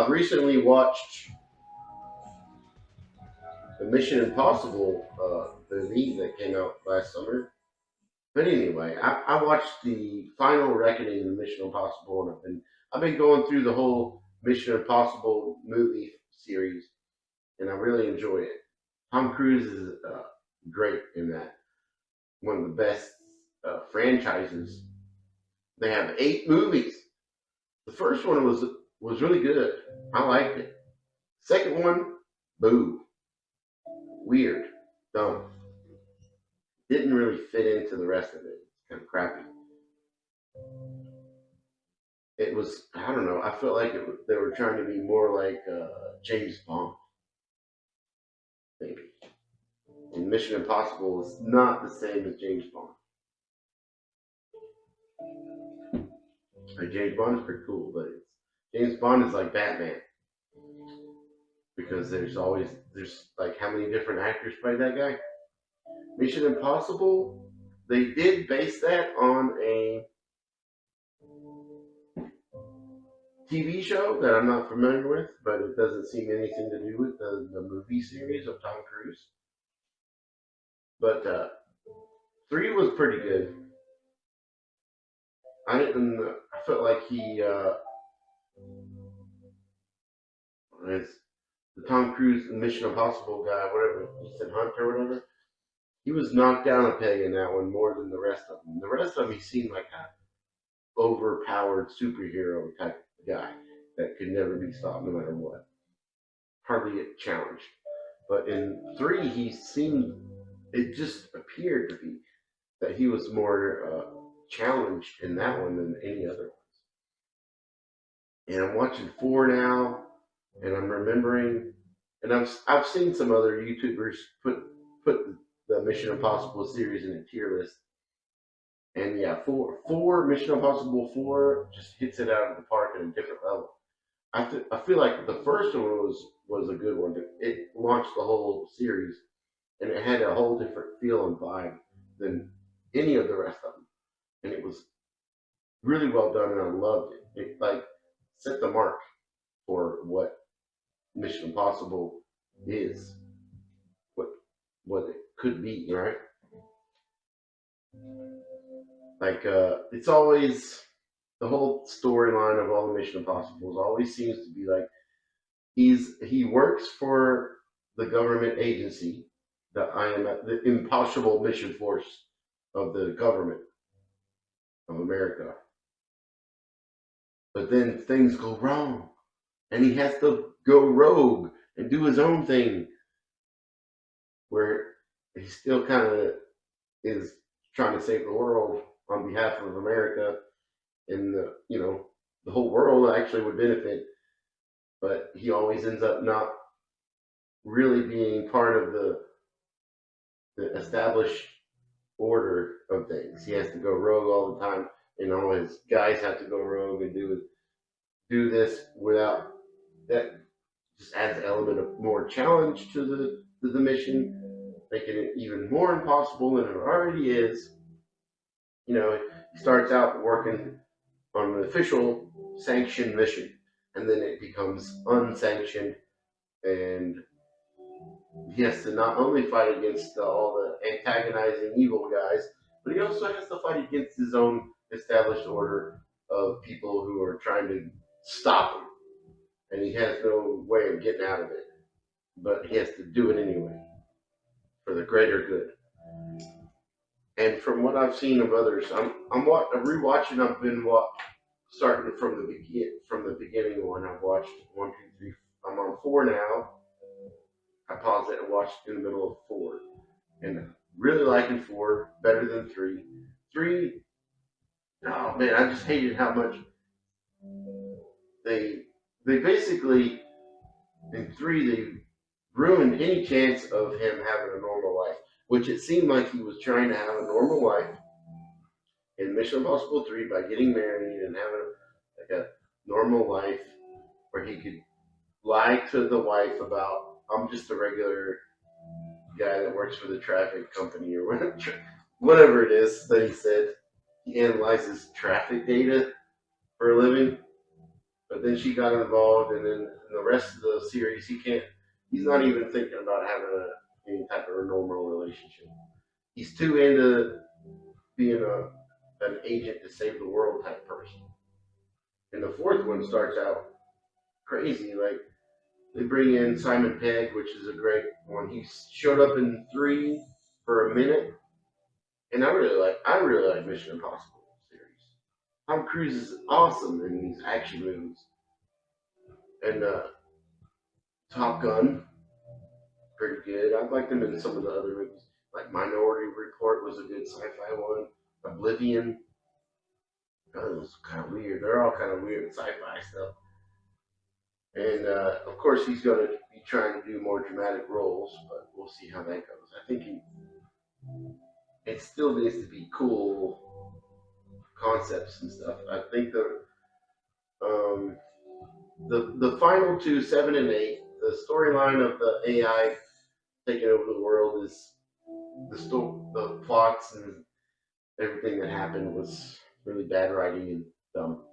I recently watched the Mission Impossible movie that came out last summer. But anyway, I watched the Final Reckoning of Mission Impossible, and I've been going through the whole Mission Impossible movie series, and I really enjoy it. Tom Cruise is great in that. One of the best franchises. They have 8 movies. The first one was really good. I liked it. Second one, boo, weird, dumb. Didn't really fit into the rest of it. It's kind of crappy. It was, I don't know. I felt like they were trying to be more like James Bond, maybe. And Mission Impossible is not the same as James Bond. Like James Bond is pretty cool, but James Bond is like Batman because there's like how many different actors play that guy. Mission Impossible, they did base that on a TV show that I'm not familiar with, but it doesn't seem anything to do with the movie series of Tom Cruise. But 3 was pretty good. I didn't. I felt like he as the Tom Cruise Mission Impossible guy, whatever Ethan Hunt or whatever. He was knocked down a peg in that one more than the rest of them. The rest of them, he seemed like a overpowered superhero type guy that could never be stopped no matter what. Hardly get challenged. But in 3, it just appeared to be that he was more challenged in that one than any other ones. And I'm watching 4 now, and I'm remembering, and I've seen some other YouTubers put the Mission Impossible series in a tier list. And yeah, four Mission Impossible 4 just hits it out of the park at a different level. I feel like the first one was a good one. It launched the whole series, and it had a whole different feel and vibe than any of the rest of them. And it was really well done, and I loved it. It like set the mark for what Mission Impossible is, what it could be, right? Like it's always the whole storyline of all the Mission Impossibles always seems to be like he works for the government agency, the Impossible Mission Force of the government of America. But then things go wrong, and he has to go rogue and do his own thing, where he still kind of is trying to save the world on behalf of America, and the whole world actually would benefit, but he always ends up not really being part of the established order of things. He has to go rogue all the time, and all his guys have to go rogue and do this without that. Just adds an element of more challenge to the mission, making it even more impossible than it already is. He starts out working on an official sanctioned mission, and then it becomes unsanctioned, and he has to not only fight against all the antagonizing evil guys, but he also has to fight against his own established order of people who are trying to stop him, and he has no way of getting out of it, but he has to do it anyway for the greater good. And from what I've seen of others, I'm rewatching. I've been starting from the beginning one. I've watched 1, 2, 3. I'm on 4 now. I paused it and watched in the middle of 4, and really liking 4 better than 3. 3, oh man, I just hated how much they basically in 3 they ruined any chance of him having a normal life, which it seemed like he was trying to have a normal life in Mission Impossible 3 by getting married and having like a normal life where he could lie to the wife about, I'm just a regular guy that works for the traffic company or whatever it is that he said. He analyzes traffic data for a living. But then she got involved, and then in the rest of the series, he's not even thinking about having any type of a normal relationship. He's too into being an agent to save the world type person. And the fourth one starts out crazy. Like they bring in Simon Pegg, which is a great one. He showed up in three for a minute, and I really like Mission Impossible series. Tom Cruise is awesome in these action movies, and Top Gun, pretty good. I've liked him in some of the other movies, like Minority Report was a good sci-fi one. Oblivion, that was kind of weird. They're all kind of weird sci-fi stuff. And of course, he's going to be trying to do more dramatic roles, but we'll see how that goes. I think it still needs to be cool concepts and stuff. I think um, the final two, 7 and 8, the storyline of the AI taking over the world is the plots and everything that happened was really bad writing and dumb.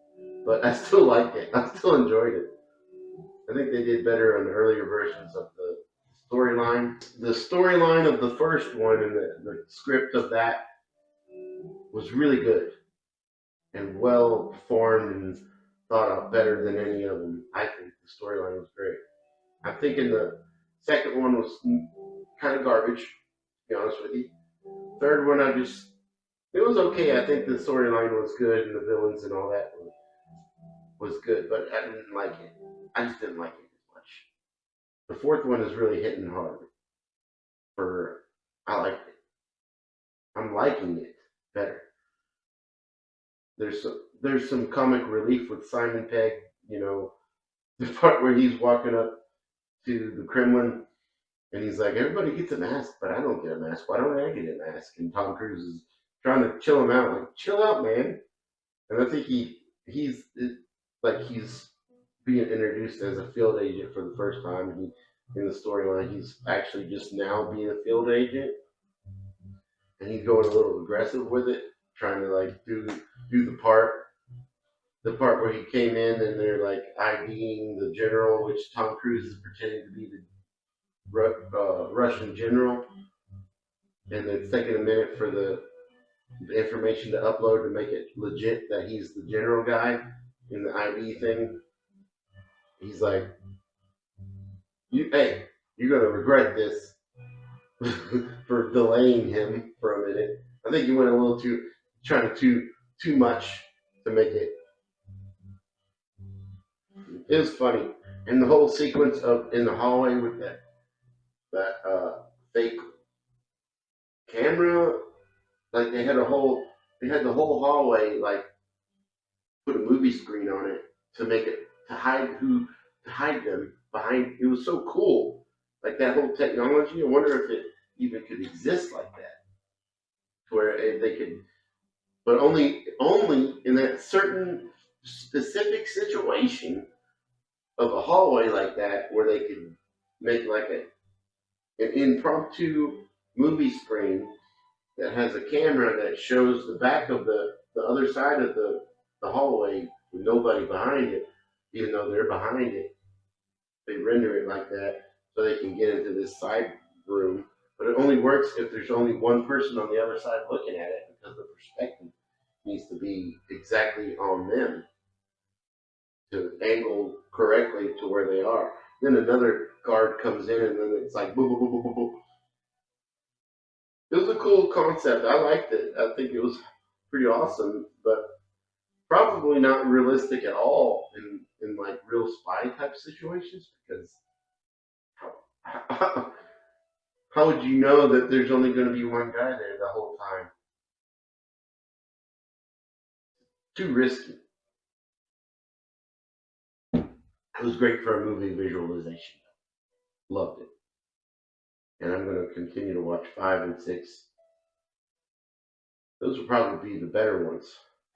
But I still liked it. I still enjoyed it. I think they did better on the earlier versions of the storyline. The storyline of the first one and the script of that was really good and well performed and thought out better than any of them. I think the storyline was great. I'm thinking the second one was kind of garbage, to be honest with you. Third one, it was okay. I think the storyline was good and the villains and all that was good, but I didn't like it. I just didn't like it as much. The fourth one is really hitting hard. I like it. I'm liking it better. There's some comic relief with Simon Pegg. You know, the part where he's walking up to the Kremlin and he's like, everybody gets a mask, but I don't get a mask. Why don't I get a mask? And Tom Cruise is trying to chill him out, like, chill out, man. And I think he's he's being introduced as a field agent for the first time. In the storyline, he's actually just now being a field agent, and he's going a little aggressive with it, trying to like do the part where he came in and they're like IDing the general, which Tom Cruise is pretending to be the Russian general, and it's taking a minute for the information to upload to make it legit that he's the general guy in the ID thing. He's like, hey, you're gonna regret this for delaying him for a minute. I think he went a little trying too much to make it. It was funny, and the whole sequence of in the hallway with that fake camera, like they had the whole hallway like put a movie screen on it to make it to hide them behind. It was so cool, like that whole technology. I wonder if it even could exist like that, where they could, but only in that certain specific situation of a hallway like that, where they could make like an impromptu movie screen that has a camera that shows the back of the other side of the hallway with nobody behind it, even though they're behind it. They render it like that so they can get into this side room. But it only works if there's only one person on the other side looking at it, because the perspective needs to be exactly on them to angle correctly to where they are. Then another guard comes in and then it's like boom, boom, boom, boom, boom, boom. It was a cool concept. I liked it. I think it was pretty awesome, but probably not realistic at all in like real spy type situations, because how, how would you know that there's only going to be one guy there the whole time? Too risky. It was great for a movie visualization. Loved it. And I'm going to continue to watch 5 and 6. Those will probably be the better ones,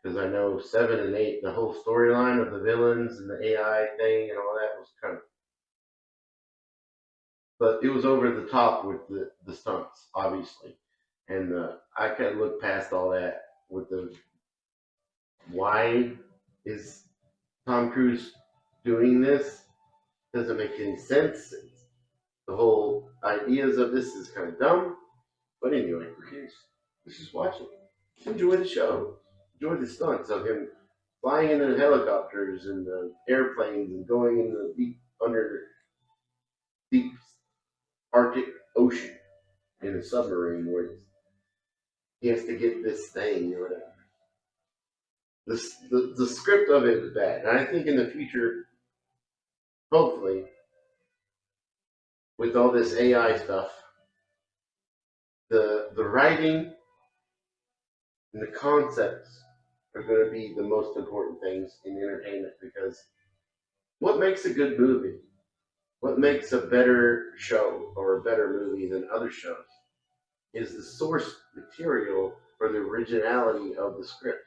because I know 7 and 8, the whole storyline of the villains and the AI thing and all that was kind of, but it was over the top with the stunts, obviously, and I kind of look past all that with the why is Tom Cruise doing this doesn't make any sense. The whole ideas of this is kind of dumb. But anyway, who cares? Let's just watch it. Just enjoy the show. Enjoy the stunts of him flying in the helicopters and the airplanes and going in the deep Arctic Ocean in a submarine where he has to get this thing or whatever. The script of it is bad. And I think in the future, hopefully, with all this AI stuff, the writing and the concepts are going to be the most important things in entertainment, because what makes a good movie? What makes a better show or a better movie than other shows is the source material or the originality of the script.